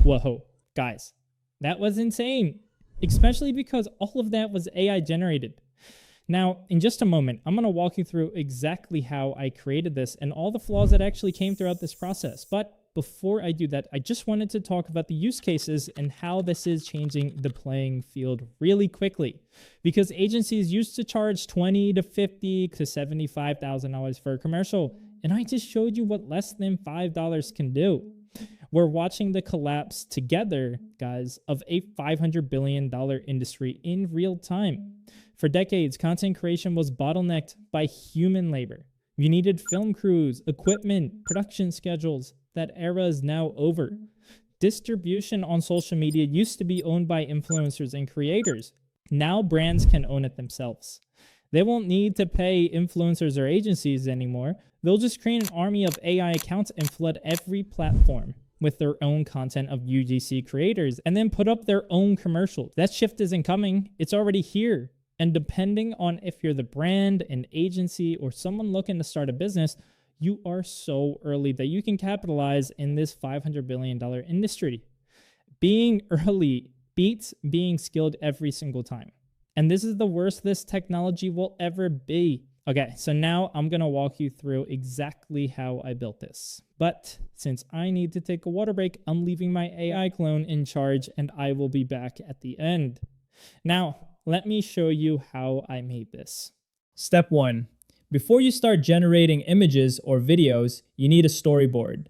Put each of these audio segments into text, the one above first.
Whoa, guys, that was insane, especially because all of that was AI generated. Now, in just a moment, I'm going to walk you through exactly how I created this and all the flaws that actually came throughout this process. But before I do that, I just wanted to talk about the use cases and how this is changing the playing field really quickly. Because agencies used to charge $20 to $50 to $75,000 for a commercial, and I just showed you what less than $5 can do. We're watching the collapse together, guys, of a $500 billion industry in real time. For decades, content creation was bottlenecked by human labor. You needed film crews, equipment, production schedules. That era is now over. Distribution on social media used to be owned by influencers and creators. Now brands can own it themselves. They won't need to pay influencers or agencies anymore. They'll just create an army of AI accounts and flood every platform with their own content of UGC creators and then put up their own commercials. That shift isn't coming. It's already here. And depending on if you're the brand, an agency, or someone looking to start a business, you are so early that you can capitalize in this $500 billion industry. Being early beats being skilled every single time. And this is the worst this technology will ever be. Okay, so now I'm going to walk you through exactly how I built this. But since I need to take a water break, I'm leaving my AI clone in charge and I will be back at the end. Now, let me show you how I made this. Step 1. Before you start generating images or videos, you need a storyboard.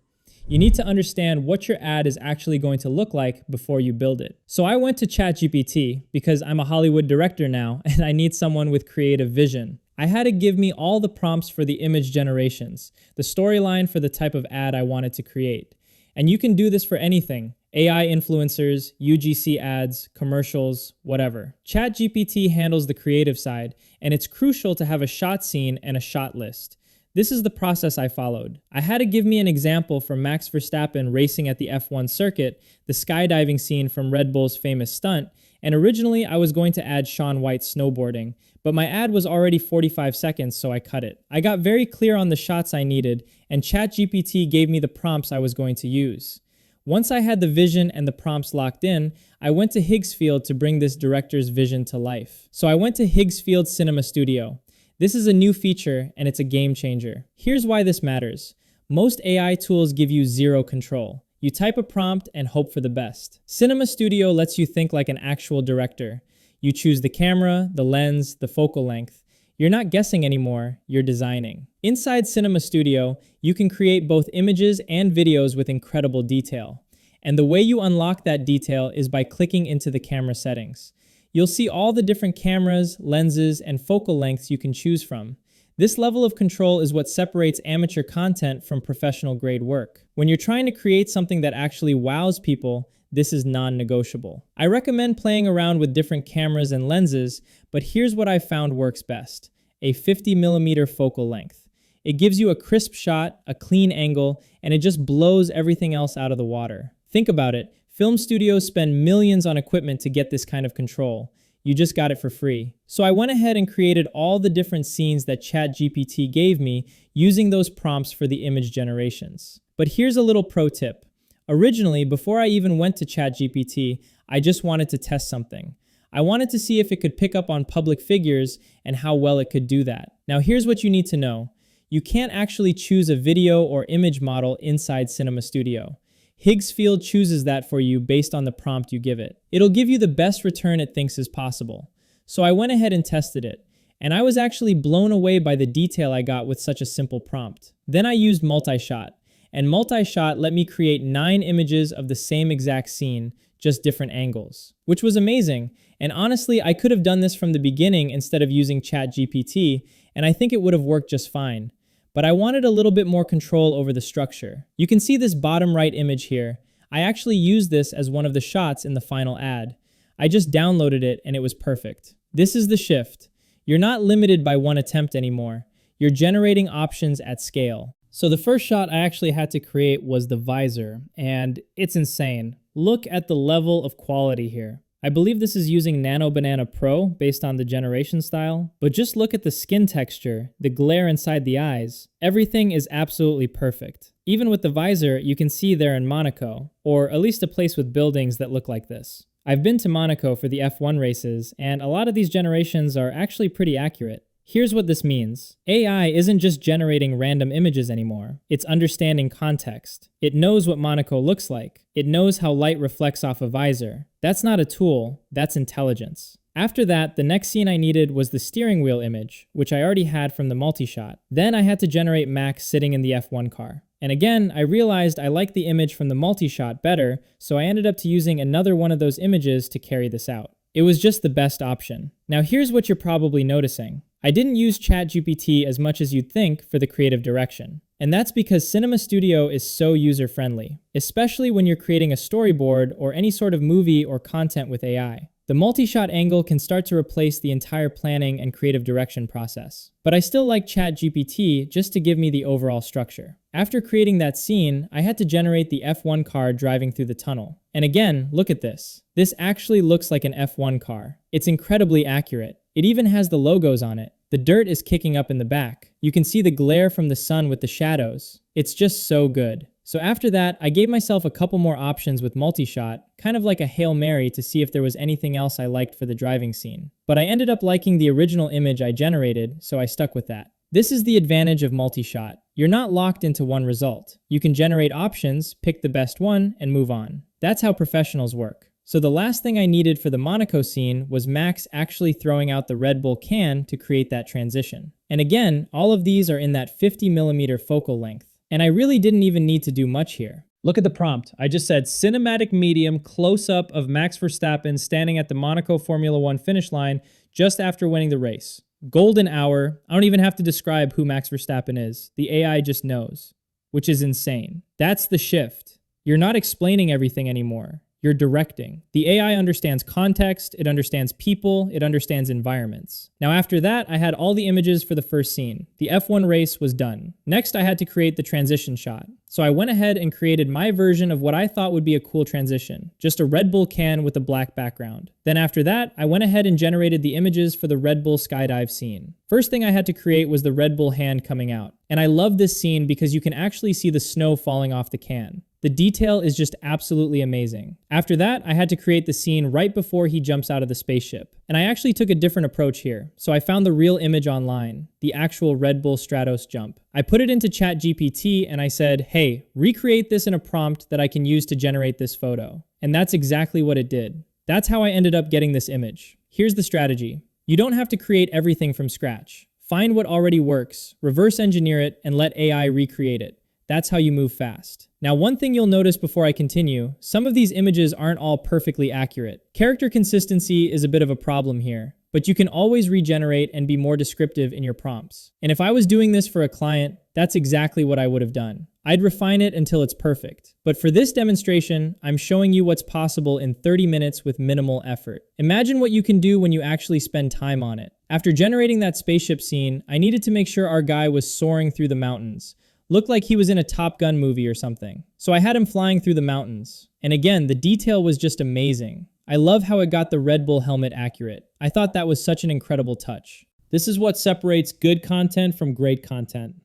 You need to understand what your ad is actually going to look like before you build it. So I went to ChatGPT because I'm a Hollywood director now and I need someone with creative vision. I had to give me all the prompts for the image generations, the storyline for the type of ad I wanted to create. And you can do this for anything. AI influencers, UGC ads, commercials, whatever. ChatGPT handles the creative side, and it's crucial to have a shot scene and a shot list. This is the process I followed. I had to give me an example from Max Verstappen racing at the F1 circuit, the skydiving scene from Red Bull's famous stunt, and originally I was going to add Shaun White snowboarding, but my ad was already 45 seconds, so I cut it. I got very clear on the shots I needed, and ChatGPT gave me the prompts I was going to use. Once I had the vision and the prompts locked in, I went to Higgsfield to bring this director's vision to life. So I went to Higgsfield Cinema Studio. This is a new feature and it's a game changer. Here's why this matters. Most AI tools give you zero control. You type a prompt and hope for the best. Cinema Studio lets you think like an actual director. You choose the camera, the lens, the focal length. You're not guessing anymore, you're designing. Inside Cinema Studio, you can create both images and videos with incredible detail. And the way you unlock that detail is by clicking into the camera settings. You'll see all the different cameras, lenses, and focal lengths you can choose from. This level of control is what separates amateur content from professional grade work. When you're trying to create something that actually wows people, this is non-negotiable. I recommend playing around with different cameras and lenses, but here's what I found works best: a 50mm focal length. It gives you a crisp shot, a clean angle, and it just blows everything else out of the water. Think about it. Film studios spend millions on equipment to get this kind of control. You just got it for free. So I went ahead and created all the different scenes that ChatGPT gave me using those prompts for the image generations. But here's a little pro tip. Originally, before I even went to ChatGPT, I just wanted to test something. I wanted to see if it could pick up on public figures and how well it could do that. Now here's what you need to know. You can't actually choose a video or image model inside Cinema Studio. Higgsfield chooses that for you based on the prompt you give it. It'll give you the best return it thinks is possible. So I went ahead and tested it, and I was actually blown away by the detail I got with such a simple prompt. Then I used multi-shot, and multi-shot let me create 9 images of the same exact scene, just different angles, which was amazing. And honestly, I could have done this from the beginning instead of using ChatGPT, and I think it would have worked just fine. But I wanted a little bit more control over the structure. You can see this bottom right image here. I actually used this as one of the shots in the final ad. I just downloaded it and it was perfect. This is the shift. You're not limited by one attempt anymore. You're generating options at scale. So the first shot I actually had to create was the visor, and it's insane. Look at the level of quality here. I believe this is using Nano Banana Pro based on the generation style, but just look at the skin texture, the glare inside the eyes. Everything is absolutely perfect. Even with the visor, you can see they're in Monaco, or at least a place with buildings that look like this. I've been to Monaco for the F1 races, and a lot of these generations are actually pretty accurate. Here's what this means. AI isn't just generating random images anymore. It's understanding context. It knows what Monaco looks like. It knows how light reflects off a visor. That's not a tool, that's intelligence. After that, the next scene I needed was the steering wheel image, which I already had from the multi-shot. Then I had to generate Max sitting in the F1 car. And again, I realized I liked the image from the multi-shot better, so I ended up using another one of those images to carry this out. It was just the best option. Now here's what you're probably noticing. I didn't use ChatGPT as much as you'd think for the creative direction. And that's because Cinema Studio is so user-friendly, especially when you're creating a storyboard or any sort of movie or content with AI. The multi-shot angle can start to replace the entire planning and creative direction process. But I still like ChatGPT just to give me the overall structure. After creating that scene, I had to generate the F1 car driving through the tunnel. And again, look at this. This actually looks like an F1 car. It's incredibly accurate. It even has the logos on it. The dirt is kicking up in the back. You can see the glare from the sun with the shadows. It's just so good. So after that, I gave myself a couple more options with multi-shot, kind of like a Hail Mary to see if there was anything else I liked for the driving scene. But I ended up liking the original image I generated, so I stuck with that. This is the advantage of multi-shot. You're not locked into one result. You can generate options, pick the best one, and move on. That's how professionals work. So the last thing I needed for the Monaco scene was Max actually throwing out the Red Bull can to create that transition. And again, all of these are in that 50mm focal length. And I really didn't even need to do much here. Look at the prompt. I just said cinematic medium close-up of Max Verstappen standing at the Monaco Formula 1 finish line just after winning the race. Golden hour. I don't even have to describe who Max Verstappen is. The AI just knows, which is insane. That's the shift. You're not explaining everything anymore. You're directing. The AI understands context, it understands people, it understands environments. Now after that, I had all the images for the first scene. The F1 race was done. Next, I had to create the transition shot. So I went ahead and created my version of what I thought would be a cool transition. Just a Red Bull can with a black background. Then after that, I went ahead and generated the images for the Red Bull skydive scene. First thing I had to create was the Red Bull hand coming out. And I love this scene because you can actually see the snow falling off the can. The detail is just absolutely amazing. After that, I had to create the scene right before he jumps out of the spaceship. And I actually took a different approach here. So I found the real image online, the actual Red Bull Stratos jump. I put it into ChatGPT and I said, hey, recreate this in a prompt that I can use to generate this photo. And that's exactly what it did. That's how I ended up getting this image. Here's the strategy. You don't have to create everything from scratch. Find what already works, reverse engineer it, and let AI recreate it. That's how you move fast. Now, one thing you'll notice before I continue, some of these images aren't all perfectly accurate. Character consistency is a bit of a problem here, but you can always regenerate and be more descriptive in your prompts. And if I was doing this for a client, that's exactly what I would have done. I'd refine it until it's perfect. But for this demonstration, I'm showing you what's possible in 30 minutes with minimal effort. Imagine what you can do when you actually spend time on it. After generating that spaceship scene, I needed to make sure our guy was soaring through the mountains. Looked like he was in a Top Gun movie or something. So I had him flying through the mountains. And again, the detail was just amazing. I love how it got the Red Bull helmet accurate. I thought that was such an incredible touch. This is what separates good content from great content.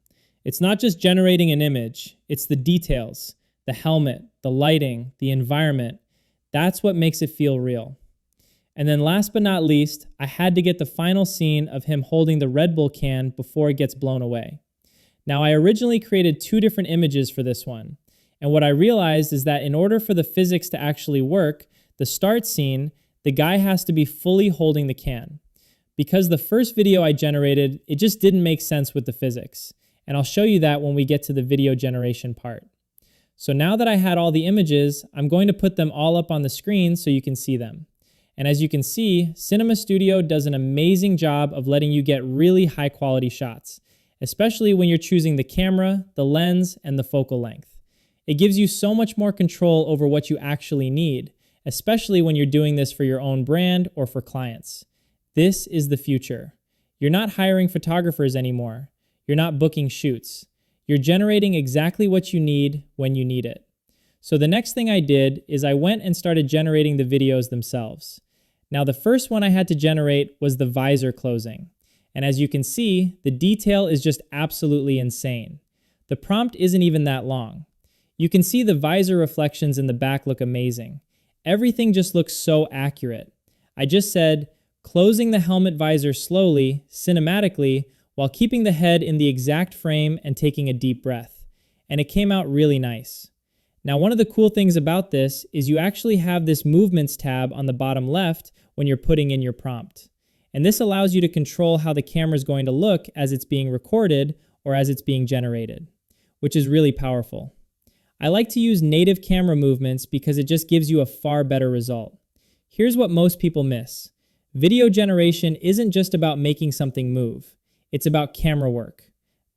It's not just generating an image, it's the details, the helmet, the lighting, the environment. That's what makes it feel real. And then last but not least, I had to get the final scene of him holding the Red Bull can before it gets blown away. Now, I originally created 2 different images for this one, and what I realized is that in order for the physics to actually work, the start scene, the guy has to be fully holding the can. Because the first video I generated, it just didn't make sense with the physics, and I'll show you that when we get to the video generation part. So now that I had all the images, I'm going to put them all up on the screen so you can see them. And as you can see, Cinema Studio does an amazing job of letting you get really high quality shots, especially when you're choosing the camera, the lens, and the focal length. It gives you so much more control over what you actually need, especially when you're doing this for your own brand or for clients. This is the future. You're not hiring photographers anymore. You're not booking shoots. You're generating exactly what you need when you need it. So the next thing I did is I went and started generating the videos themselves. Now the first one I had to generate was the visor closing. And as you can see, the detail is just absolutely insane. The prompt isn't even that long. You can see the visor reflections in the back look amazing. Everything just looks so accurate. I just said, closing the helmet visor slowly, cinematically, while keeping the head in the exact frame and taking a deep breath. And it came out really nice. Now, one of the cool things about this is you actually have this movements tab on the bottom left when you're putting in your prompt. And this allows you to control how the camera is going to look as it's being recorded or as it's being generated, which is really powerful. I like to use native camera movements because it just gives you a far better result. Here's what most people miss. Video generation isn't just about making something move. It's about camera work.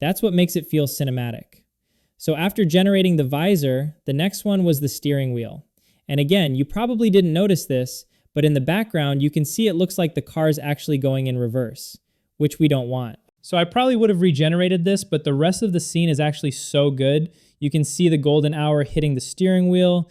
That's what makes it feel cinematic. So after generating the visor, the next one was the steering wheel. And again, you probably didn't notice this, but in the background, you can see it looks like the car is actually going in reverse, which we don't want. So I probably would have regenerated this, but the rest of the scene is actually so good. You can see the golden hour hitting the steering wheel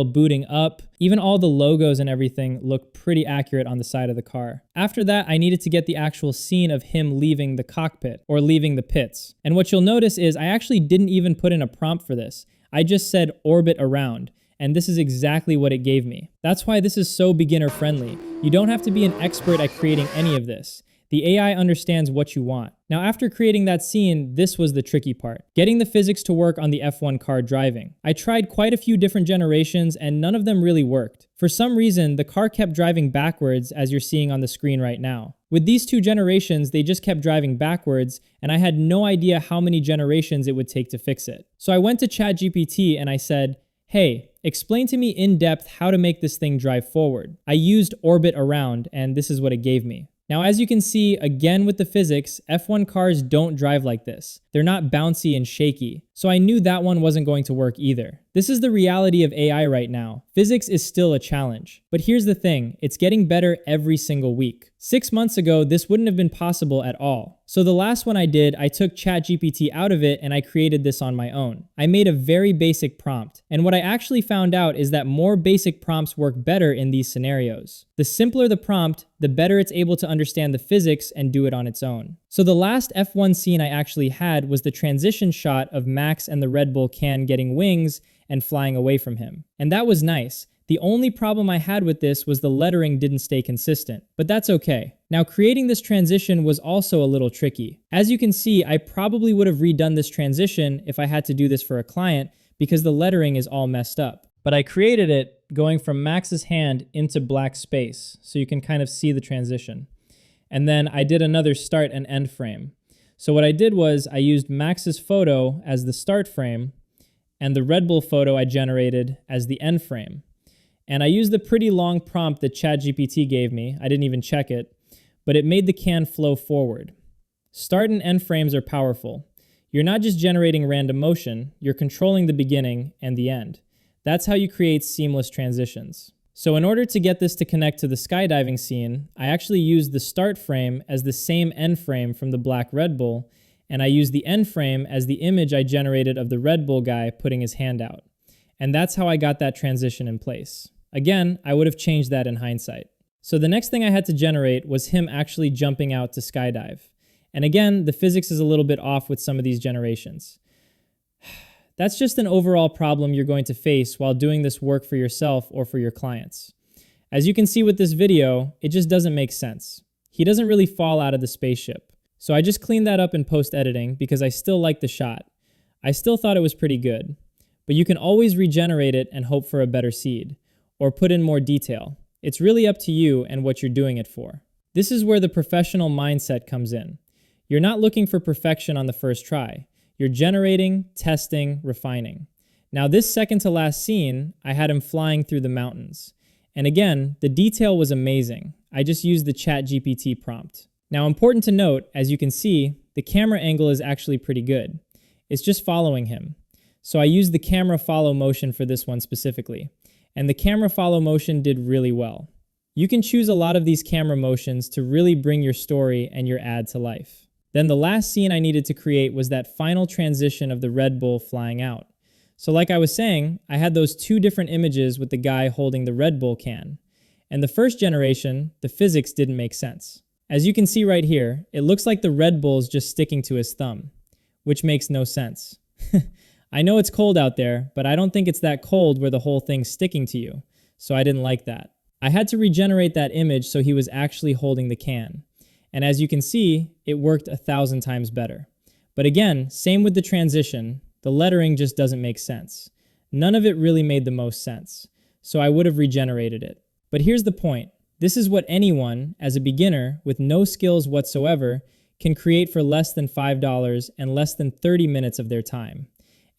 booting up. Even all the logos and everything look pretty accurate on the side of the car. After that, I needed to get the actual scene of him leaving the cockpit or leaving the pits. And what you'll notice is I actually didn't even put in a prompt for this. I just said orbit around. And this is exactly what it gave me. That's why this is so beginner friendly. You don't have to be an expert at creating any of this. The AI understands what you want. Now, after creating that scene, this was the tricky part. Getting the physics to work on the F1 car driving. I tried quite a few different generations and none of them really worked. For some reason, the car kept driving backwards as you're seeing on the screen right now. With these two generations, they just kept driving backwards and I had no idea how many generations it would take to fix it. So I went to ChatGPT and I said, hey, explain to me in depth how to make this thing drive forward. I used orbit around and this is what it gave me. Now, as you can see, again with the physics, F1 cars don't drive like this. They're not bouncy and shaky. So I knew that one wasn't going to work either. This is the reality of AI right now. Physics is still a challenge. But here's the thing, it's getting better every single week. 6 months ago, this wouldn't have been possible at all. So the last one I did, I took ChatGPT out of it and I created this on my own. I made a very basic prompt. And what I actually found out is that more basic prompts work better in these scenarios. The simpler the prompt, the better it's able to understand the physics and do it on its own. So the last F1 scene I actually had was the transition shot of Max and the Red Bull can getting wings and flying away from him. And that was nice. The only problem I had with this was the lettering didn't stay consistent, but that's okay. Now, creating this transition was also a little tricky. As you can see, I probably would have redone this transition if I had to do this for a client because the lettering is all messed up. But I created it going from Max's hand into black space, so you can kind of see the transition. And then I did another start and end frame. So what I did was I used Max's photo as the start frame and the Red Bull photo I generated as the end frame. And I used the pretty long prompt that ChatGPT gave me. I didn't even check it, but it made the can flow forward. Start and end frames are powerful. You're not just generating random motion, you're controlling the beginning and the end. That's how you create seamless transitions. So in order to get this to connect to the skydiving scene, I actually used the start frame as the same end frame from the black Red Bull, and I used the end frame as the image I generated of the Red Bull guy putting his hand out. And that's how I got that transition in place. Again, I would have changed that in hindsight. So the next thing I had to generate was him actually jumping out to skydive. And again, the physics is a little bit off with some of these generations. That's just an overall problem you're going to face while doing this work for yourself or for your clients. As you can see with this video, it just doesn't make sense. He doesn't really fall out of the spaceship. So I just cleaned that up in post-editing because I still liked the shot. I still thought it was pretty good. But you can always regenerate it and hope for a better seed, or put in more detail. It's really up to you and what you're doing it for. This is where the professional mindset comes in. You're not looking for perfection on the first try. You're generating, testing, refining. Now this second to last scene, I had him flying through the mountains. And again, the detail was amazing. I just used the ChatGPT prompt. Now important to note, as you can see, the camera angle is actually pretty good. It's just following him. So I used the camera follow motion for this one specifically. And the camera follow motion did really well. You can choose a lot of these camera motions to really bring your story and your ad to life. Then the last scene I needed to create was that final transition of the Red Bull flying out. So like I was saying, I had those two different images with the guy holding the Red Bull can. And the first generation, the physics didn't make sense. As you can see right here, it looks like the Red Bull's just sticking to his thumb, which makes no sense. I know it's cold out there, but I don't think it's that cold where the whole thing's sticking to you, so I didn't like that. I had to regenerate that image so he was actually holding the can. And as you can see, it worked 1,000 times better. But again, same with the transition, the lettering just doesn't make sense. None of it really made the most sense, so I would have regenerated it. But here's the point. This is what anyone, as a beginner, with no skills whatsoever, can create for less than $5 and less than 30 minutes of their time.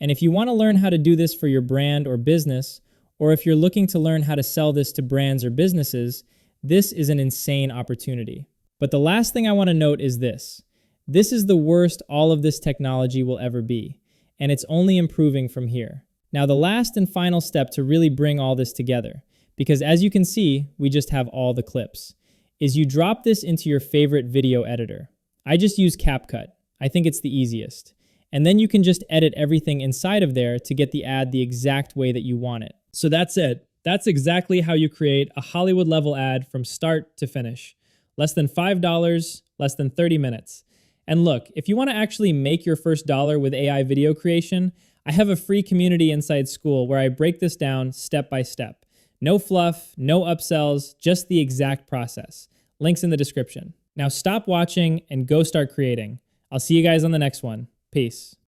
And if you want to learn how to do this for your brand or business, or if you're looking to learn how to sell this to brands or businesses, this is an insane opportunity. But the last thing I want to note is this. This is the worst all of this technology will ever be, and it's only improving from here. Now, the last and final step to really bring all this together, because as you can see, we just have all the clips, is you drop this into your favorite video editor. I just use CapCut. I think it's the easiest. And then you can just edit everything inside of there to get the ad the exact way that you want it. So that's it. That's exactly how you create a Hollywood level ad from start to finish. Less than $5, less than 30 minutes. And look, if you want to actually make your first dollar with AI video creation, I have a free community inside Skool where I break this down step by step. No fluff, no upsells, just the exact process. Links in the description. Now stop watching and go start creating. I'll see you guys on the next one. Peace.